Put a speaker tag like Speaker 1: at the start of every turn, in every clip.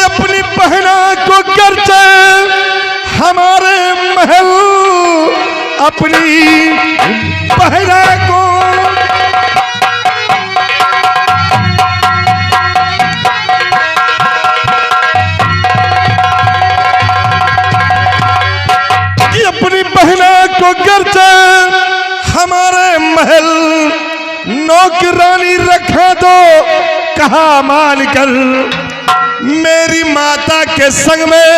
Speaker 1: अपनी बहना को करते हमारे महल, अपनी बहना को अपनी बहना को करते हमारे महल, नौकरानी रखा तो कहा मान कर, मेरी माता के संग में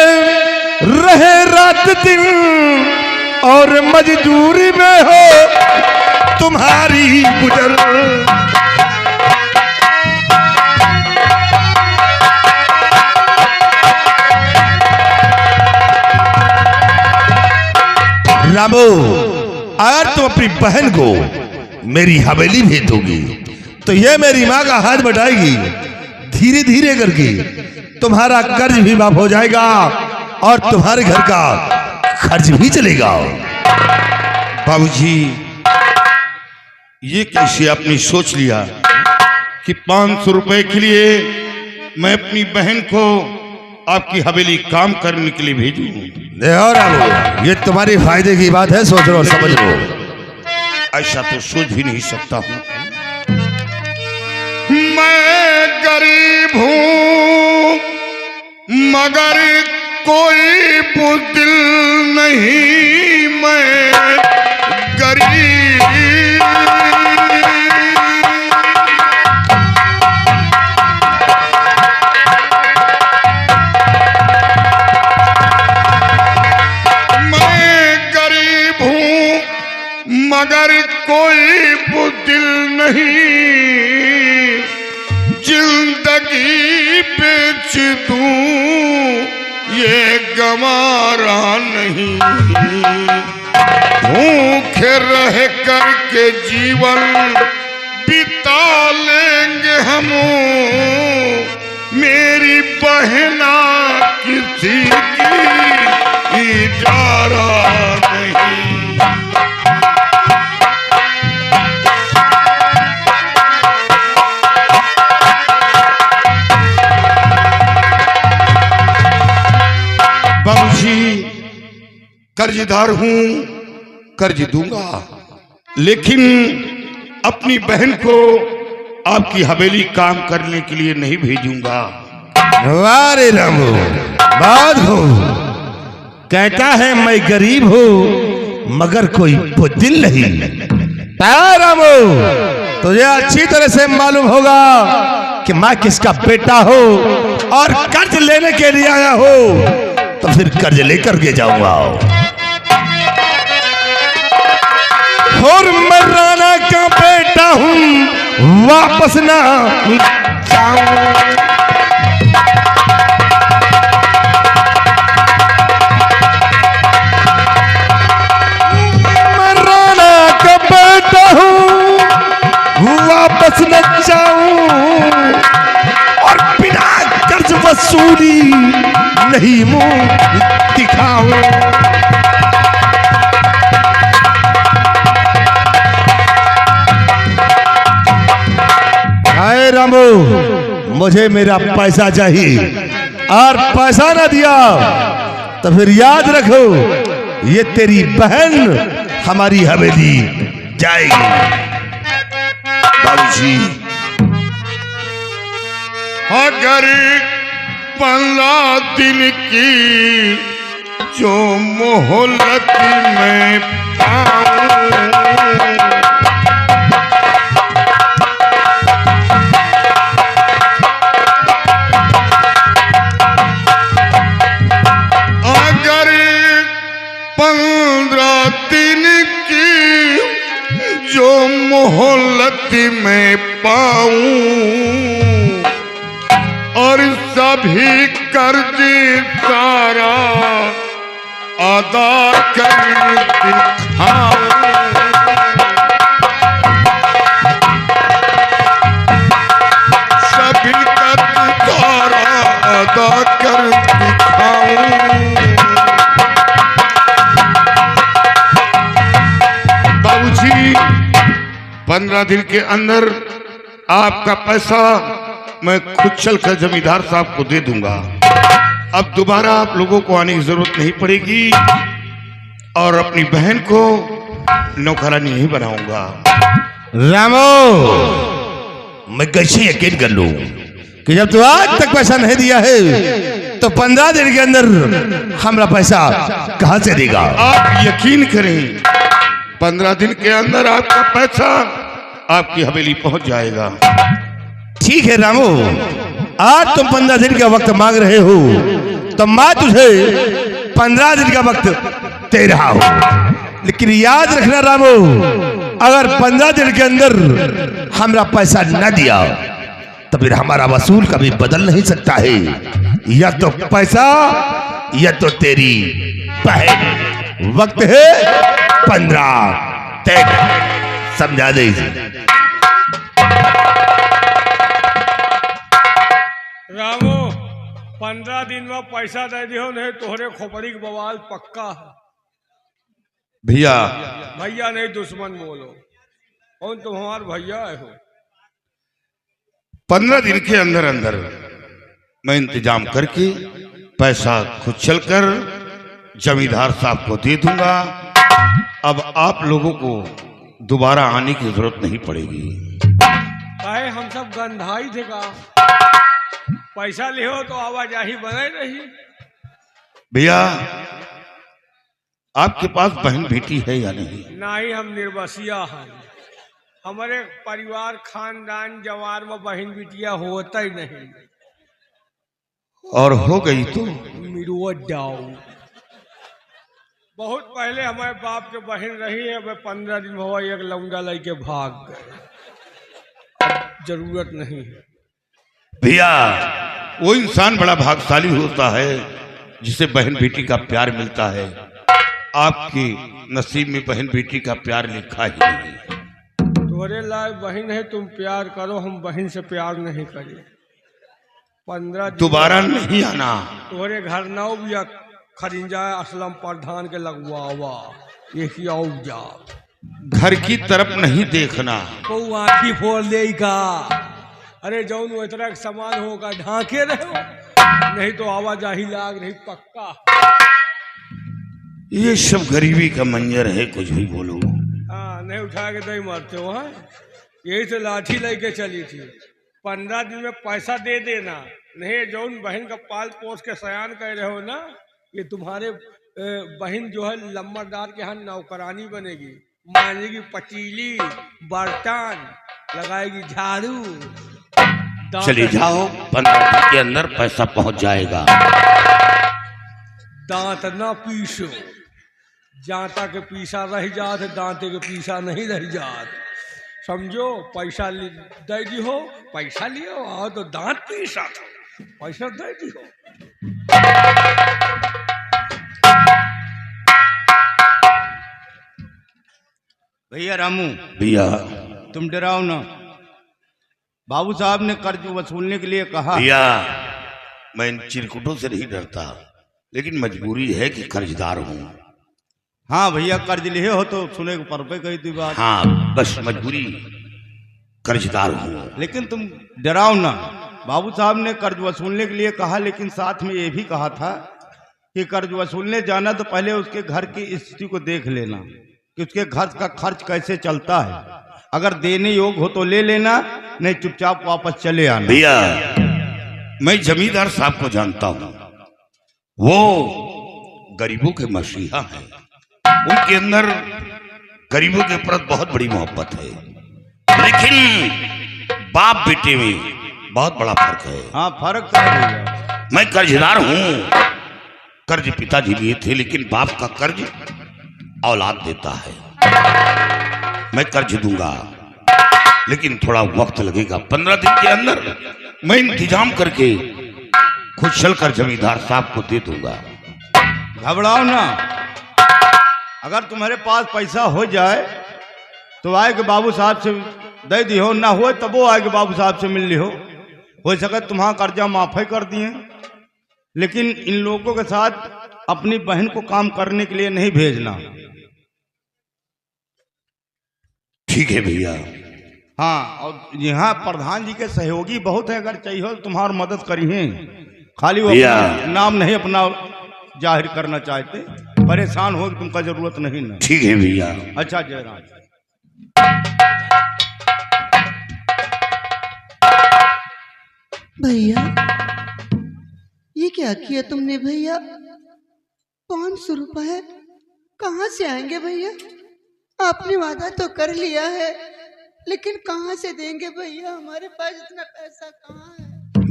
Speaker 1: रहे रात दिन, और मजदूरी में हो तुम्हारी गुजर। रामो, अगर तुम अपनी बहन को मेरी हवेली भेज दोगी तो ये मेरी माँ का हाथ बटाएगी, धीरे धीरे करके तुम्हारा कर्ज भी माफ हो जाएगा और तुम्हारे घर का खर्च भी चलेगा।
Speaker 2: बाबूजी, ये कैसे आपने सोच लिया कि 500 रुपए के लिए मैं अपनी बहन को आपकी हवेली काम करने के लिए भेजूं?
Speaker 1: और ये तुम्हारी फायदे की बात है, सोच लो और समझ लो।
Speaker 2: ऐसा तो सोच भी नहीं सकता हूं। मैं गरीब हूं मगर कोई बुदिल नहीं, मैं गरीब। मगर कोई बुदिल नहीं, जिंदगी बेच दूं ये गंवारा नहीं। भूखे रह करके जीवन बिता लेंगे हम, मेरी बहना किसी की इजारा नहीं। कर्जदार हूं, कर्ज दूंगा, लेकिन अपनी बहन को आपकी हवेली काम करने के लिए नहीं भेजूंगा।
Speaker 1: वारे रामू, बात हो कहता है मैं गरीब हूं मगर कोई बुद्धिल नहीं। रामू, तुझे अच्छी तरह से मालूम होगा कि मैं किसका बेटा हो और कर्ज लेने के लिए आया हो, तो फिर कर्ज लेकर के जाऊंगा। और मैं राणा का बेटा हूं, वापस ना जाऊं। मैं राणा का बेटा हूं, वापस न जाऊं, और बिना कर्ज वसूली नहीं मुंह दिखाऊं। हाय रामू, मुझे मेरा पैसा चाहिए, और पैसा ना दिया तो फिर याद रखो ये तेरी बहन हमारी हवेली जाएगी।
Speaker 2: बाबूजी, अगर 15 दिन की जो मोहलत में पाऊं, अगर 15 दिन की जो मोहलत में पाऊं, और सभी कर्ज सारा अदा कर दिखाऊं, सभी कर्ज सारा अदा कर दिखाऊं। बाबूजी, 15 दिन के अंदर आपका पैसा मैं खुद चलकर जमींदार साहब को दे दूंगा। अब दोबारा आप लोगों को आने की जरूरत नहीं पड़ेगी और अपनी बहन को नौकरानी नहीं बनाऊंगा।
Speaker 1: रामो, मैं कैसे यकीन कर लूं कि जब तू आज तक पैसा नहीं दिया है तो 15 दिन के अंदर हमारा पैसा कहां से देगा?
Speaker 2: आप यकीन करें, 15 दिन के अंदर आपका पैसा आपकी हवेली पहुंच जाएगा।
Speaker 1: ठीक है रामू, आज तुम 15 दिन का वक्त मांग रहे हो तो मैं तुझे 15 दिन का वक्त दे रहा हूं, लेकिन याद रखना रामू, अगर 15 दिन के अंदर हमारा पैसा न दिया तो फिर हमारा वसूल कभी बदल नहीं सकता है। या तो पैसा या तो तेरी बहन। वक्त है 15 दिन, समझा दे।
Speaker 3: रामू, 15 दिन में पैसा दे दियो, नहीं तोहरे खोपड़ी के बवाल पक्का है।
Speaker 2: भैया
Speaker 3: भैया नहीं, दुश्मन बोलो। कौन तुम हमारे भैया हो?
Speaker 2: 15 दिन के अंदर अंदर मैं इंतजाम करके पैसा खुद चलकर जमींदार साहब को दे दूंगा। अब आप लोगों को दोबारा आने की जरूरत नहीं पड़ेगी।
Speaker 3: काहे हम सब गंधाई थे का? पैसा लियो तो आवाजाही बने रही।
Speaker 2: भैया, आपके पास बहन बेटी है या नहीं?
Speaker 3: नहीं, हम निर्बसिया हैं। हमारे परिवार खानदान जवार में बहन बिटिया होता ही नहीं।
Speaker 2: और हो गई तो
Speaker 3: मिरुआ डाउ। बहुत पहले हमारे बाप के बहन रही है, अब 15 दिन हुआ एक लौंडा लेके भाग गए। जरूरत नहीं है।
Speaker 2: भैया, वो इंसान बड़ा भाग्यशाली होता है जिसे बहन बेटी का प्यार मिलता है। आपके नसीब में बहन बेटी का प्यार लिखा ही नहीं।
Speaker 3: तुम्हारे लायक बहन है, तुम प्यार करो, हम बहन से प्यार नहीं करें। 15 दिन
Speaker 2: दोबारा नहीं आना।
Speaker 3: तुम्हारे घर नाव भी खरिंजा असलम प्रधान के लगवावा, यही आओ जा।
Speaker 2: घर की तरफ नहीं देखना।
Speaker 3: को आँखी फोड़ देगा। अरे जौन वो इतना सामान होगा ढांके रहो, नहीं तो आवाजाही लाग रही पक्का।
Speaker 2: ये सब गरीबी का मंजर है, कुछ भी बोलो।
Speaker 3: हाँ, नहीं उठा के नहीं मरते हो। हाँ, यही तो लाठी लेके चली थी। 15 दिन में पैसा दे देना, नहीं जौन बहन का पाल पोस के सयान कह रहे हो ना, ये तुम्हारे बहन जो है लम्बरदार के यहाँ नौकरानी बनेगी, मांजेगी पतीली बर्तन, लगाएगी झाड़ू।
Speaker 2: चले जाओ, 15 दिन के अंदर पैसा पहुंच जाएगा।
Speaker 3: दांत ना पीसो, जाता के पीसा रह जात, दांते के पीसा नहीं रह जात। समझो, पैसा दे दी हो, पैसा लियो आओ तो दांत पीसा था, पैसा दे दी हो।
Speaker 4: भैया रामू,
Speaker 2: भैया
Speaker 4: तुम डराओ ना। बाबू साहब ने कर्ज वसूलने के लिए कहा।
Speaker 2: भैया, मैं इन चिरकुटों से नहीं डरता, लेकिन मजबूरी है कि कर्जदार हूँ।
Speaker 4: हाँ भैया, कर्ज लिए हो तो सुने को पर पे कही थी बात।
Speaker 2: हाँ, बस मजबूरी, कर्जदार हूँ।
Speaker 4: लेकिन तुम डराओ ना। बाबू साहब ने कर्ज वसूलने के लिए कहा, लेकिन साथ में ये भी कहा था कि कर्ज वसूलने जाना तो पहले उसके घर की स्थिति को देख लेना कि उसके घर का खर्च कैसे चलता है। अगर देने योग्य हो तो ले लेना, नहीं चुपचाप वापस चले आना।
Speaker 2: भैया, मैं जमींदार साहब को जानता हूँ, वो गरीबों के मसीहा हैं। उनके अंदर गरीबों के प्रति बहुत बड़ी मोहब्बत है, लेकिन बाप बेटे में बहुत बड़ा फर्क है।
Speaker 4: हाँ, फर्क तो है भैया।
Speaker 2: मैं कर्जदार हूँ, कर्ज पिताजी लिए थे, लेकिन बाप का कर्ज औलाद देता है। मैं कर्ज दूंगा, लेकिन थोड़ा वक्त लगेगा। 15 दिन के अंदर मैं इंतजाम करके खुद चलकर जमींदार साहब को दे दूंगा।
Speaker 4: घबराओ ना। अगर तुम्हारे पास पैसा हो जाए तो आए के बाबू साहब से दे दी हो, ना हो तब वो आए के बाबू साहब से मिल ली हो सके तुम्हारा कर्जा माफी कर दिए। लेकिन इन लोगों के साथ अपनी बहन को काम करने के लिए नहीं भेजना।
Speaker 2: ठीक है भैया,
Speaker 4: हाँ, और यहाँ प्रधान जी के सहयोगी बहुत है, अगर चाहिए हो तो तुम्हारी मदद करिए। खाली वो
Speaker 2: भैया।
Speaker 4: अपना नाम नहीं अपना जाहिर करना चाहते, परेशान हो तुमका जरूरत नहीं ना।
Speaker 2: ठीक है भैया।
Speaker 4: अच्छा जयराज,
Speaker 5: भैया ये क्या किया तुमने भैया? 500 रुपए कहाँ से आएंगे भैया? आपने वादा तो कर लिया है, लेकिन कहाँ से देंगे भैया? हमारे पास इतना पैसा कहाँ है?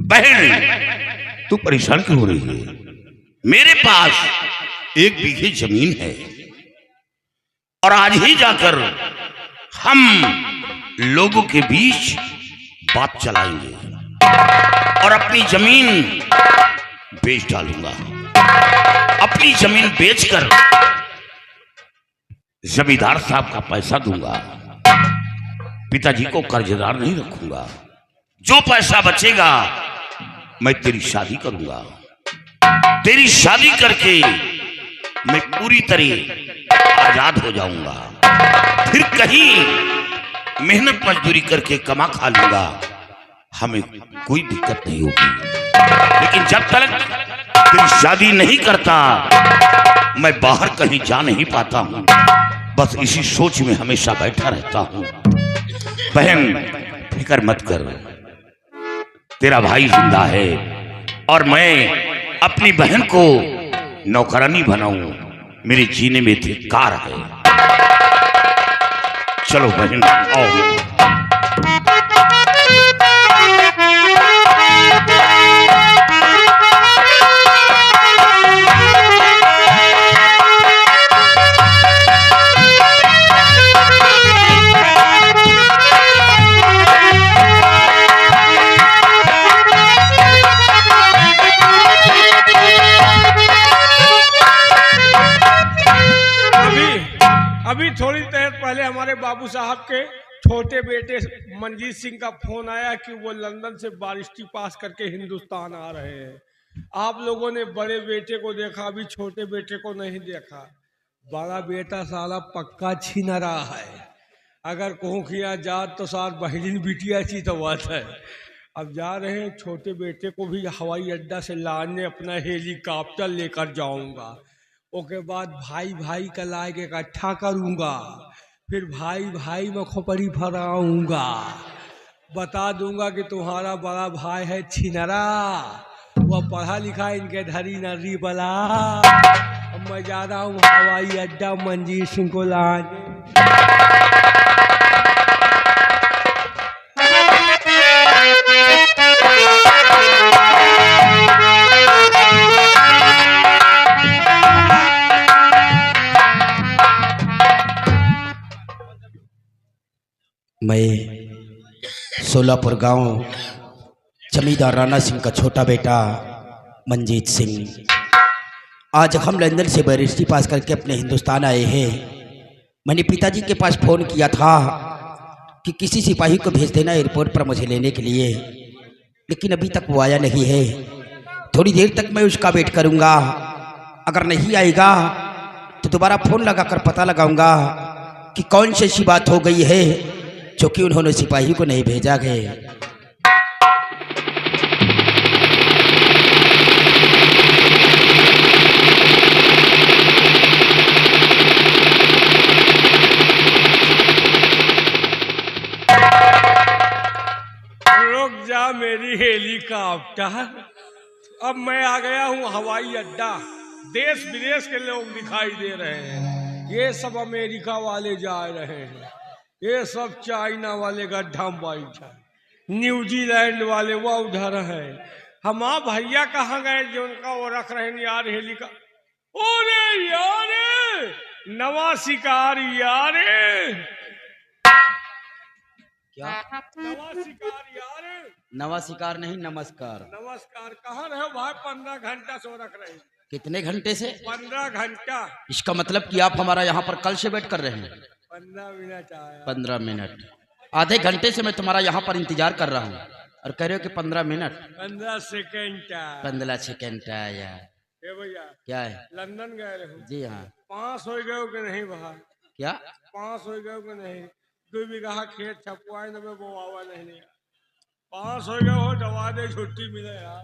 Speaker 2: बहन, तू परेशान क्यों हो रही है? मेरे पास 1 बीघे जमीन है और आज ही जाकर हम लोगों के बीच बात चलाएंगे और अपनी जमीन बेच डालूंगा। अपनी जमीन बेचकर जमींदार साहब का पैसा दूंगा। पिताजी को कर्जदार नहीं रखूंगा। जो पैसा बचेगा मैं तेरी शादी करूंगा। तेरी शादी करके मैं पूरी तरह आजाद हो जाऊंगा। फिर कहीं मेहनत मजदूरी करके कमा खा लूंगा। हमें कोई दिक्कत नहीं होगी। लेकिन जब तक तेरी शादी नहीं करता मैं बाहर कहीं जा नहीं पाता हूं। बस इसी सोच में हमेशा बैठा रहता हूं। बहन फिक्र मत कर, तेरा भाई जिंदा है और मैं अपनी बहन को नौकरानी बनाऊं, मेरे जीने में धिक्कार है। चलो बहन आओ।
Speaker 3: अभी थोड़ी देर पहले हमारे बाबू साहब के छोटे बेटे मंजीत सिंह का फोन आया कि वो लंदन से बारिस्टी पास करके हिंदुस्तान आ रहे हैं। आप लोगों ने बड़े बेटे को देखा, अभी छोटे बेटे को नहीं देखा। बड़ा बेटा साला पक्का छीना रहा है। अगर कहूँ किया जात तो साथ बहरीन बिटिया ची तो बात है। अब जा रहे हैं, छोटे बेटे को भी हवाई अड्डा से लाने अपना हेलीकॉप्टर लेकर जाऊंगा। उसके बाद भाई भाई का लाए के इकट्ठा करूंगा। फिर भाई भाई में खोपड़ी भराऊंगा। बता दूंगा कि तुम्हारा बड़ा भाई है छिनरा, वह पढ़ा लिखा इनके धरी नरी बला। अब मैं जा रहा हूँ हवाई अड्डा मंजीत सिंह को लाने।
Speaker 6: मैं सोलापुर गांव जमींदार राणा सिंह का छोटा बेटा मंजीत सिंह, आज हम लंदन से बैरिस्टी पास करके अपने हिंदुस्तान आए हैं। मैंने पिताजी के पास फ़ोन किया था कि किसी सिपाही को भेज देना एयरपोर्ट पर मुझे लेने के लिए, लेकिन अभी तक वो आया नहीं है। थोड़ी देर तक मैं उसका वेट करूंगा। अगर नहीं आएगा तो दोबारा फ़ोन लगाकर पता लगाऊंगा कि कौन सी ऐसी बात हो गई है जो कि उन्होंने सिपाही को नहीं भेजा है।
Speaker 3: रुक जा मेरी हेलीकॉप्टर। अब मैं आ गया हूँ हवाई अड्डा। देश विदेश के लोग दिखाई दे रहे हैं। ये सब अमेरिका वाले जा रहे हैं, ये सब चाइना वाले गड्ढा में बैठा है, न्यूजीलैंड वाले वो उधर है। हम भैया कहाँ गए जो उनका वो रख रहे हैं यार हेलीकॉप्टर। अरे यार नवा शिकार यार,
Speaker 6: क्या
Speaker 3: नवा शिकार यार।
Speaker 6: नवा शिकार नहीं, नमस्कार।
Speaker 3: नमस्कार। कहाँ रहे भाई? 15 घंटा सो रख रहे हैं।
Speaker 6: कितने घंटे से?
Speaker 3: 15 घंटा।
Speaker 6: इसका मतलब कि आप हमारा यहाँ पर कल से वेट कर रहे हैं?
Speaker 3: 15 मिनट आया।
Speaker 6: 15 मिनट? आधे घंटे से मैं तुम्हारा यहाँ पर इंतजार कर रहा हूँ और कह रहे हो कि 15 मिनट?
Speaker 3: 15 सेकेंड।
Speaker 6: 15 सेकेंड आया।
Speaker 3: ए भैया
Speaker 6: क्या है?
Speaker 3: लंदन गए रहे हो?
Speaker 6: जी हाँ।
Speaker 3: पास हो गए कि नहीं? बाहर
Speaker 6: क्या
Speaker 3: पास हो गए कि नहीं? 2 बीघा खेत छपुआए न में वो आवा नहीं। 5 हो गए हो, दवा दे छुट्टी मिले यार।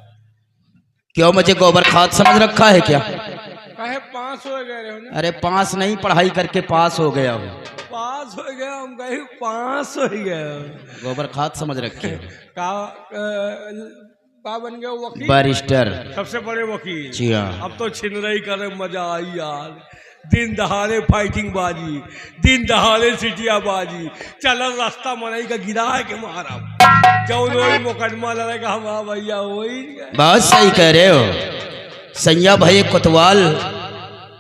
Speaker 6: क्यों मुझे गोबर खाद समझ रखा है क्या?
Speaker 3: कहे 5 हो गए हो ना?
Speaker 6: अरे 5 नहीं, पढ़ाई करके पास हो गया हूँ।
Speaker 3: 5 हो गए, हम कहे 5 हो गए।
Speaker 6: गोबर खाद समझ रखे हो।
Speaker 3: का बन गए वकील?
Speaker 6: बैरिस्टर।
Speaker 3: सबसे बड़े वकील।
Speaker 6: जी हाँ।
Speaker 3: अब तो छिनरई करे मजा आई यार। दिन दहाड़े फाइटिंग बाजी, दिन दहाड़े सिटिया बाजी, चलल रास्ता मनई का गिरा के मारा, जौन वही मुकदमा लड़ेगा हम भैया वही।
Speaker 6: बहुत सही कह रहे हो सैया भाई कोतवाल,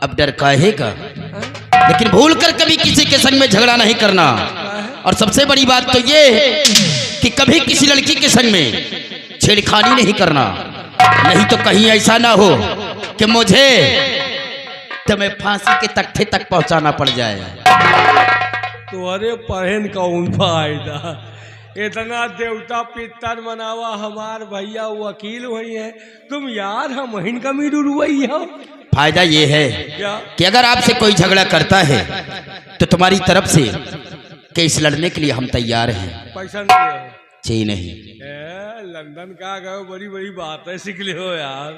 Speaker 6: अब डर काहे का? लेकिन भूल कर कभी किसी के संग में झगड़ा नहीं करना। और सबसे बड़ी बात तो ये कि कभी किसी लड़की के संग में छेड़खानी नहीं करना, नहीं तो कहीं ऐसा ना हो कि मुझे तुम्हें फांसी के तख्ते तक पहुंचाना पड़ जाए।
Speaker 3: तुम्हारे पहन का उन फायदा, इतना देवता पितर मनावा, हमार भैया वकील हुई है, तुम यार हम इनका मीरू रुई हो।
Speaker 6: फायदा ये है
Speaker 3: क्या?
Speaker 6: कि अगर आपसे कोई झगड़ा करता है तो तुम्हारी तरफ से केस लड़ने के लिए हम तैयार हैं।
Speaker 3: पैसा नहीं है?
Speaker 6: जी नहीं।
Speaker 3: लंदन का गए, बड़ी बड़ी बात है, सीख ले हो यार।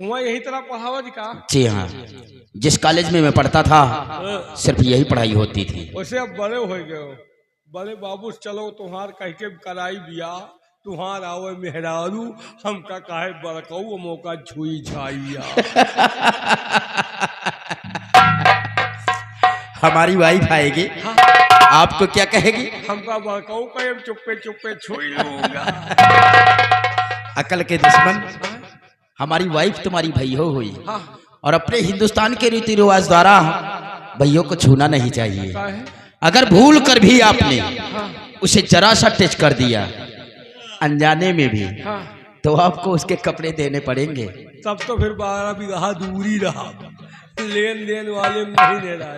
Speaker 3: वहाँ यही तरह पढ़ावा जी का?
Speaker 6: जी हाँ, जिस कॉलेज में मैं पढ़ता था सिर्फ यही पढ़ाई होती थी।
Speaker 3: वैसे अब बड़े हो गए हो, बड़े बाबू चलो तुम्हार कह के कराई बिया, तुहार आवे मेहरारू, हमका काहे बड़कऊ मौका छुई छाइया।
Speaker 6: हमारी वाइफ आएगी, आपको क्या कहेगी?
Speaker 3: हमका बड़कऊ कहे चुप्पे चुप्पे छुई लूंगा।
Speaker 6: अकल के दुश्मन, हमारी वाइफ तुम्हारी भैया हुई और अपने हिंदुस्तान के रीति रिवाज द्वारा भैयों को छूना नहीं चाहिए। अगर भूल कर भी आपने उसे जरा सा टच कर दिया अनजाने में भी, तो आपको उसके कपड़े देने पड़ेंगे।
Speaker 3: तब तो फिर 12 बीघा दूरी रहा, लेन देन वाले नहीं रहा।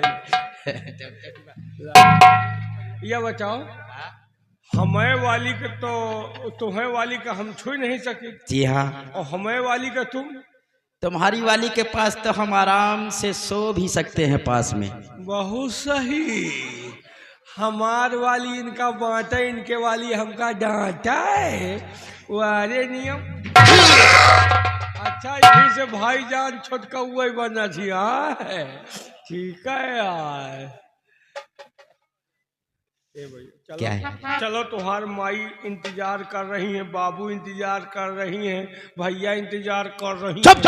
Speaker 3: यह बताओ, हमें वाली के तो तुम्हें वाली का हम छू नहीं सके।
Speaker 6: जी हाँ।
Speaker 3: और हमें वाली का
Speaker 6: तुम्हारी वाली के पास तो हम आराम से सो भी सकते हैं पास में।
Speaker 3: बहुत सही। हमार वाली इनका बांटा, इनके वाली हमका डांटा है, वारे नियम। अच्छा, यही से भाईजान छोटका हुआ बना थी। ठीक है यार। चलो,
Speaker 6: क्या है?
Speaker 3: चलो तुम्हार माई इंतजार कर रही हैं, बाबू इंतजार कर रही हैं, भैया इंतजार कर रही हैं।
Speaker 6: चुप।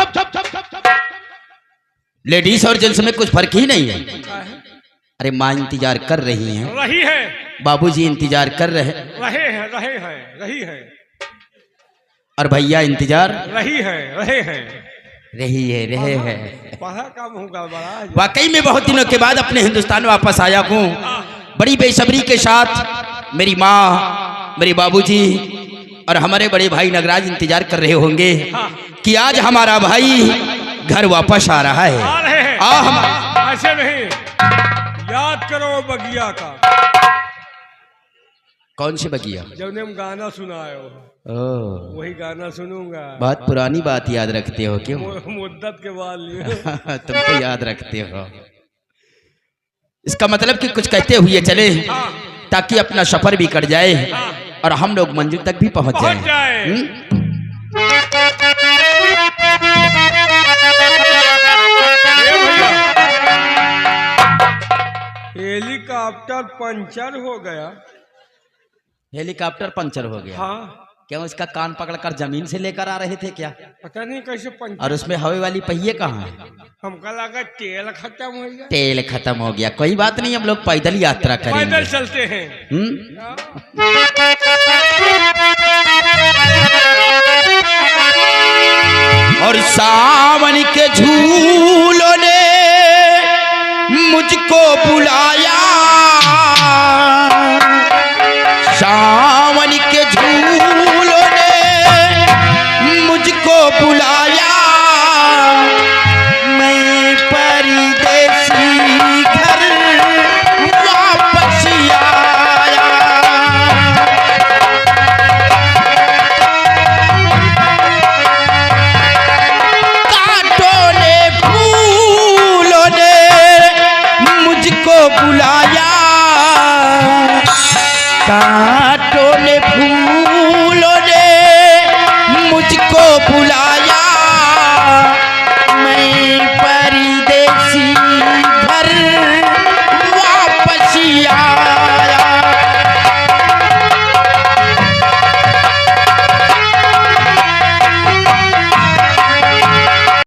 Speaker 6: लेडीज और जेंट्स में कुछ फर्क ही नहीं है। अरे माँ इंतजार कर रही हैं, बाबूजी इंतजार कर रही हैं और भैया इंतजार रहे हैं।
Speaker 3: पढ़ा काम होगा बड़ा।
Speaker 6: वाकई में बहुत दिनों के बाद अपने हिंदुस्तान वापस आया हूँ। बड़ी बेसब्री के साथ मेरी माँ, मेरे बाबूजी और हमारे बड़े भाई नगराज इंतजार कर रहे होंगे कि आज हमारा भाई घर वापस आ रहा है। हम
Speaker 3: ऐसे नहीं, याद करो बगिया का।
Speaker 6: कौन सी बगिया?
Speaker 3: जब ने हम गाना सुनाए हो, वही गाना सुनूंगा।
Speaker 6: बहुत पुरानी बात याद रखते हो क्यों?
Speaker 3: मुद्दत के बाद
Speaker 6: तुम तो याद रखते हो। इसका मतलब कि कुछ कहते हुए चले ताकि अपना सफर भी कट जाए और हम लोग मंजिल तक भी पहुंच जाए।
Speaker 3: हेलीकॉप्टर पंचर हो गया।
Speaker 6: हेलीकॉप्टर पंचर हो गया?
Speaker 3: हाँ।
Speaker 6: क्या उसका कान पकड़कर जमीन से लेकर आ रहे थे क्या?
Speaker 3: पता नहीं कैसे पंचर।
Speaker 6: और उसमें हवा वाली पहिए कहाँ है?
Speaker 3: हमका लगा तेल खत्म हो गया।
Speaker 6: तेल खत्म हो गया, कोई बात नहीं, हम लोग पैदल यात्रा करेंगे।
Speaker 3: पैदल चलते हैं।
Speaker 6: और सावन के झूलों ने मुझको बुलाया, सावन के झूलों ने मुझको बुलाया।